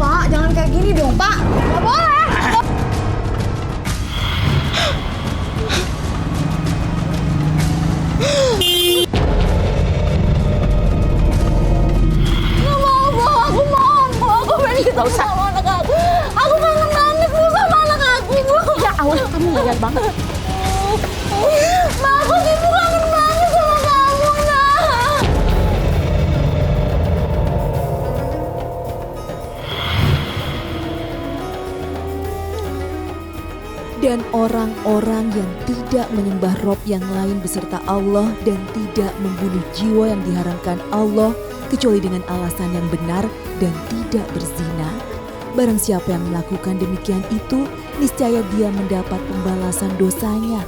Pak, jangan kayak gini dong, Pak. Nggak boleh. Nggak mau, Bu. Aku mau, Bu. Aku pengen ketemu sama anak aku. Aku kangen banget, Bu, sama anak aku, Bu. Ya Allah, kamu ngeliat banget. Ma, aku gitu kangen banget sama kamu, nak. Dan orang-orang yang tidak menyembah Rob yang lain beserta Allah dan tidak membunuh jiwa yang diharamkan Allah kecuali dengan alasan yang benar dan tidak berzina. Barang siapa yang melakukan demikian itu, niscaya dia mendapat pembalasan dosanya,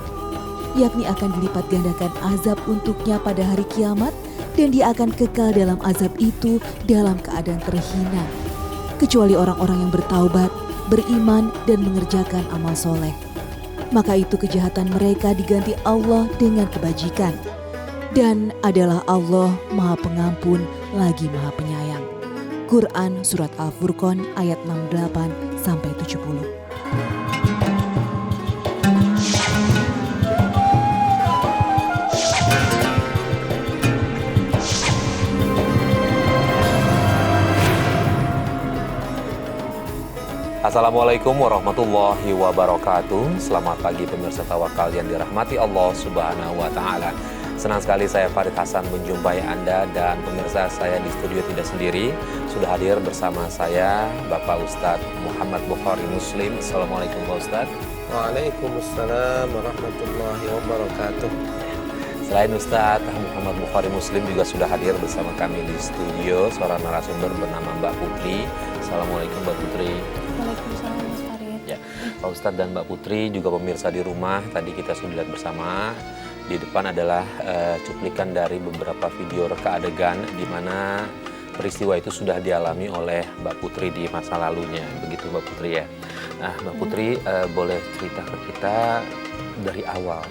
yakni akan dilipat gandakan azab untuknya pada hari kiamat, dan dia akan kekal dalam azab itu dalam keadaan terhina, kecuali orang-orang yang bertaubat, beriman, dan mengerjakan amal soleh. Maka itu kejahatan mereka diganti Allah dengan kebajikan. Dan adalah Allah Maha Pengampun lagi Maha Penyayang. Quran Surat Al-Furqan ayat 68-70. Assalamualaikum warahmatullahi wabarakatuh. Selamat pagi pemirsa Tawakal yang dirahmati Allah Subhanahu wa Ta'ala. Senang sekali saya Farid Hasan menjumpai Anda, dan pemirsa, saya di studio tidak sendiri. Sudah hadir bersama saya Bapak Ustadz Muhammad Bukhari Muslim. Assalamualaikum Pak Ustadz. Waalaikumsalam warahmatullahi wabarakatuh. Selain Ustadz Muhammad Bukhari Muslim, juga sudah hadir bersama kami di studio seorang narasumber bernama Mbak Putri. Assalamualaikum Mbak Putri. Waalaikumsalam, Mas Farid. Ya, Pak Ustadz dan Mbak Putri, juga pemirsa di rumah, tadi kita sudah lihat bersama. Di depan adalah cuplikan dari beberapa video reka adegan di mana peristiwa itu sudah dialami oleh Mbak Putri di masa lalunya. Begitu Mbak Putri ya. Nah, Mbak Putri boleh cerita ke kita dari awal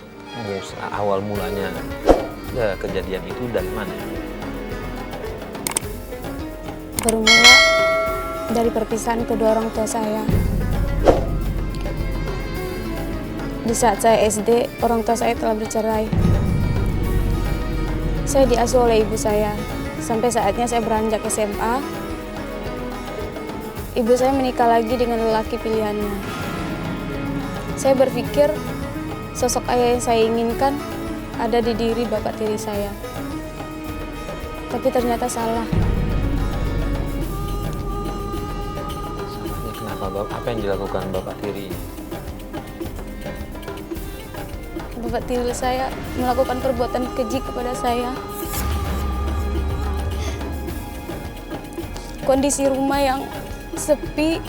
mulanya kejadian itu dari mana? Bermula dari perpisahan kedua orang tua saya. Di saat saya SD, orang tua saya telah bercerai. Saya diasuh oleh ibu saya. Sampai saatnya saya beranjak SMA, ibu saya menikah lagi dengan lelaki pilihannya. Saya berpikir sosok ayah yang saya inginkan ada di diri bapak tiri saya. Tapi ternyata salah. Kenapa Bapak? Apa yang dilakukan Bapak tiri? Bapak tiri saya melakukan perbuatan keji kepada saya. Kondisi rumah yang sepi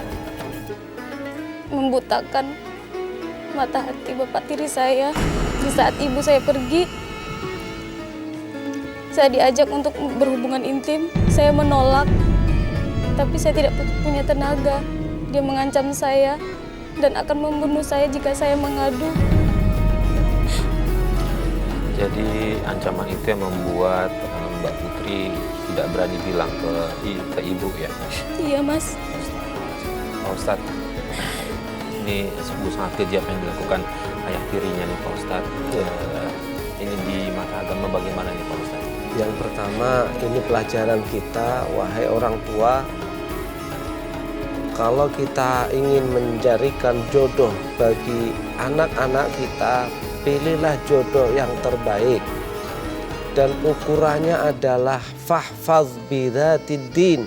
membutakan mata hati bapak tiri saya. Di saat ibu saya pergi, saya diajak untuk berhubungan intim. Saya menolak, tapi saya tidak punya tenaga. Dia mengancam saya dan akan membunuh saya jika saya mengadu. Jadi ancaman itu yang membuat Mbak Putri tidak berani bilang ke ibu ya? Iya, Mas. Pak Ustadz, ini sungguh sangat keji apa yang dilakukan ayah tirinya nih Pak Ustadz. Ini di mata agama bagaimana nih Pak Ustadz? Yang pertama, ini pelajaran kita, wahai orang tua. Kalau kita ingin mencarikan jodoh bagi anak-anak kita, pilihlah jodoh yang terbaik. Dan ukurannya adalah fahfaz bidzatiddin.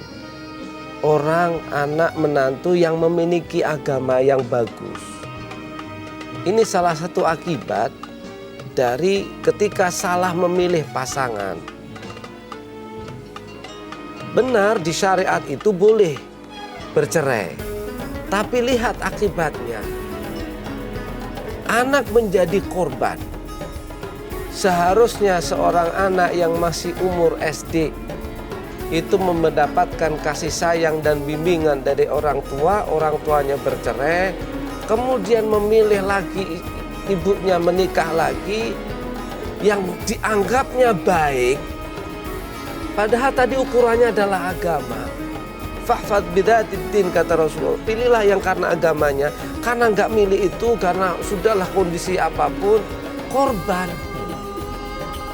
Orang, anak, menantu yang memiliki agama yang bagus. Ini salah satu akibat dari ketika salah memilih pasangan. Benar, di syariat itu boleh bercerai, tapi lihat akibatnya. Anak menjadi korban. Seharusnya seorang anak yang masih umur SD itu mendapatkan kasih sayang dan bimbingan dari orang tuanya bercerai, kemudian memilih lagi ibunya menikah lagi yang dianggapnya baik, padahal tadi ukurannya adalah agama. fahfad bidzatid din, kata Rasulullah. Pilihlah yang karena agamanya. Karena nggak milih itu, karena sudahlah kondisi apapun, korban.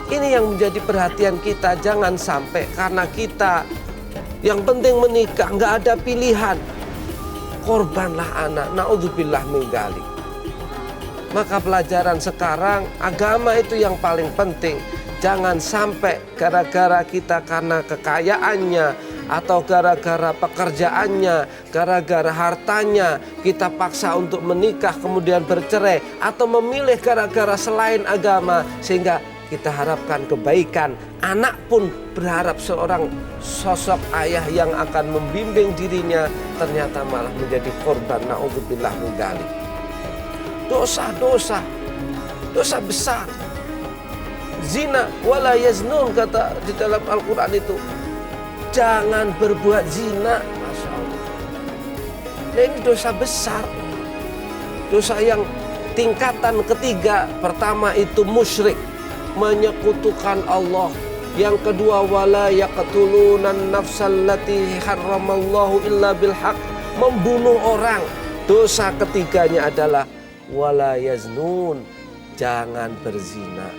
Ini yang menjadi perhatian kita. Jangan sampai karena kita yang penting menikah, nggak ada pilihan, korbanlah anak. Naudzubillah min dzalik. Maka pelajaran sekarang, agama itu yang paling penting. Jangan sampai gara-gara kita karena kekayaannya, atau gara-gara pekerjaannya, gara-gara hartanya, kita paksa untuk menikah kemudian bercerai, atau memilih gara-gara selain agama, sehingga kita harapkan kebaikan. Anak pun berharap seorang sosok ayah yang akan membimbing dirinya, ternyata malah menjadi korban. Naudzubillah min dzalik. Dosa besar. Zina wala yaznun, kata di dalam Al-Quran itu. Jangan berbuat zina. Masya Allah. Nah, ini dosa besar. Dosa yang tingkatan ketiga. Pertama itu musyrik, menyekutukan Allah. Yang kedua, wala yaqtulunan nafsal lati harramallahu illa bil haq, membunuh orang. Dosa ketiganya adalah wala yaznun, jangan berzina.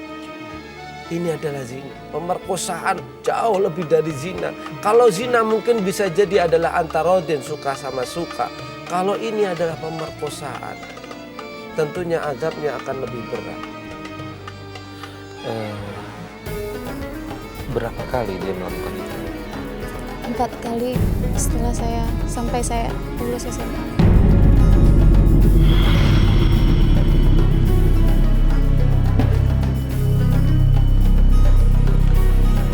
Ini adalah zina. Pemerkosaan jauh lebih dari zina. Kalau zina mungkin bisa jadi adalah antarodin, suka sama suka. Kalau ini adalah pemerkosaan, tentunya azabnya akan lebih berat. Berapa kali dia melakukan itu? 4 kali sampai saya lulus SMA.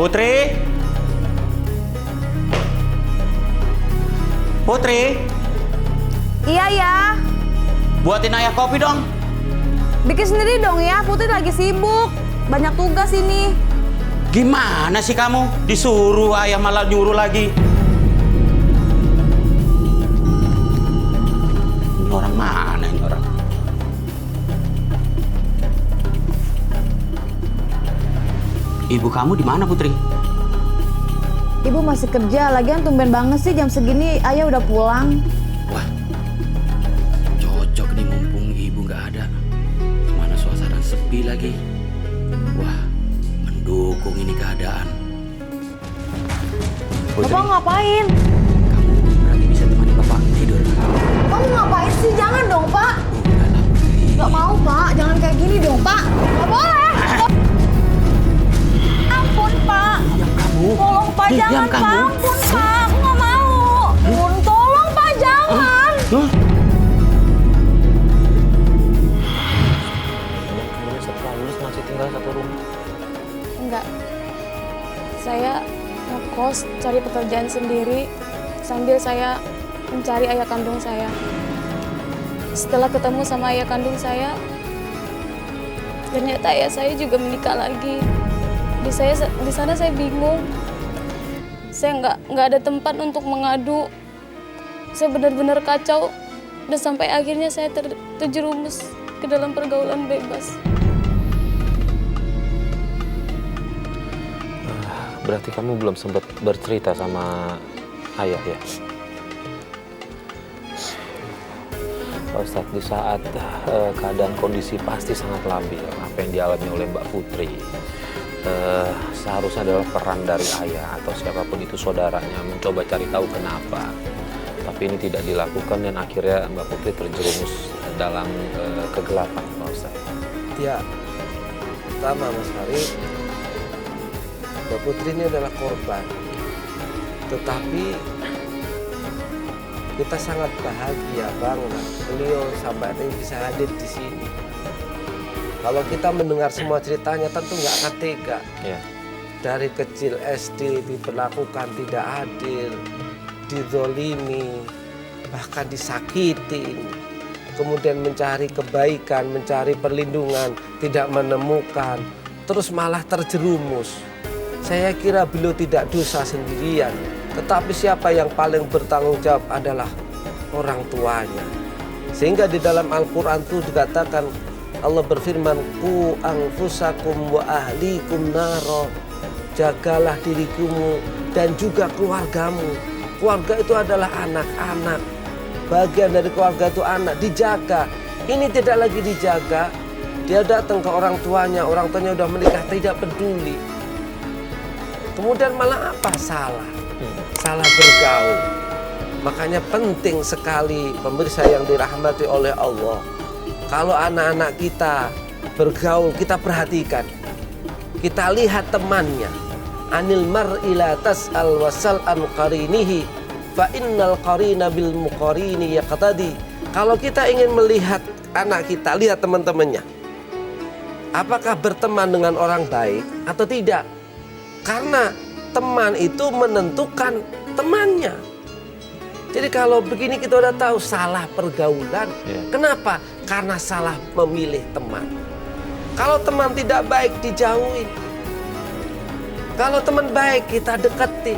Putri? Putri? Iya ya, Buatin ayah kopi dong. bikin sendiri dong ya. Putri lagi sibuk, banyak tugas ini. Gimana sih kamu? Disuruh ayah malah nyuruh lagi. Ini orang mana ini orang? Ibu kamu di mana, Putri? Ibu masih kerja, lagian tumben banget sih jam segini ayah udah pulang. Wah, cocok nih mumpung ibu nggak ada. Mana suasana sepi lagi. Wah, mendukung ini keadaan. Putri, Bapak ngapain? kamu berarti bisa temani Bapak tidur. Kamu ngapain sih? Jangan dong, Pak. Udahlah, Putri. Gak mau, Pak. Jangan kayak gini dong, Pak. Gak boleh. Ampun, Pak. Diam kamu. Tolong, Pak. Diam Jangan, Pak. kamu. Ampun, Pak. Aku gak mau. Ampun, tolong, Pak. Jangan. Hah? Kemudian setelah lulus masih tinggal satu rumah. Enggak. Saya ngekos, cari pekerjaan sendiri sambil saya mencari ayah kandung saya. Setelah ketemu sama ayah kandung saya, ternyata ayah saya juga menikah lagi. Di sana saya bingung. Saya nggak ada tempat untuk mengadu. Saya benar-benar kacau dan sampai akhirnya saya terjerumus ke dalam pergaulan bebas. Berarti kamu belum sempat bercerita sama ayah ya? Pak Ustadz, di saat keadaan kondisi pasti sangat labil, apa yang dialami oleh Mbak Putri, seharusnya adalah peran dari ayah atau siapapun itu saudaranya mencoba cari tahu kenapa. Tapi ini tidak dilakukan dan akhirnya Mbak Putri terjerumus dalam kegelapan, Pak Ustadz. Ya, pertama Mas Farid, Mbak Putri ini adalah korban. Tetapi kita sangat bahagia banget beliau sampai ada yang bisa hadir di sini. Kalau kita mendengar semua ceritanya tentu nggak akan tega. Ya. Dari kecil SD diperlakukan tidak adil, dizolimi, bahkan disakitin. Kemudian mencari kebaikan, mencari perlindungan, tidak menemukan. Terus malah terjerumus. Saya kira beliau tidak dosa sendirian. Tetapi siapa yang paling bertanggung jawab adalah orang tuanya. Sehingga di dalam Al-Quran itu dikatakan, Allah berfirman, Qu anfusakum wa ahlikum naro. Jagalah dirimu dan juga keluargamu. Keluarga itu adalah anak-anak. Bagian dari keluarga itu anak, dijaga. Ini tidak lagi dijaga. Dia datang ke orang tuanya udah menikah, tidak peduli. Kemudian malah apa? Salah bergaul. Makanya penting sekali pemirsa yang dirahmati oleh Allah. Kalau anak-anak kita bergaul, kita perhatikan. Kita lihat temannya. Anil mar'i la tas'al wasal an qarinihi fa innal qarina bil muqarini yaqtadi. Kalau kita ingin melihat anak kita, lihat teman-temannya. Apakah berteman dengan orang baik atau tidak? Karena teman itu menentukan temannya. Jadi kalau begini kita udah tahu salah pergaulan. Kenapa? Karena salah memilih teman. Kalau teman tidak baik, dijauhin. Kalau teman baik, kita deketin.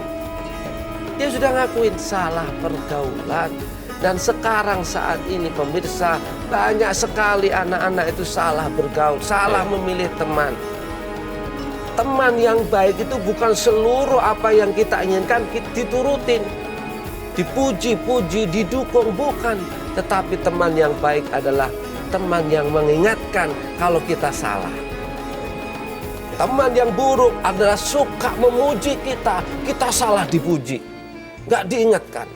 Dia sudah ngakuin salah pergaulan. Dan sekarang saat ini pemirsa, banyak sekali anak-anak itu salah bergaul, salah memilih teman. Teman yang baik itu bukan seluruh apa yang kita inginkan diturutin, dipuji-puji, didukung, bukan. Tetapi teman yang baik adalah teman yang mengingatkan kalau kita salah. Teman yang buruk adalah suka memuji kita salah dipuji, gak diingatkan.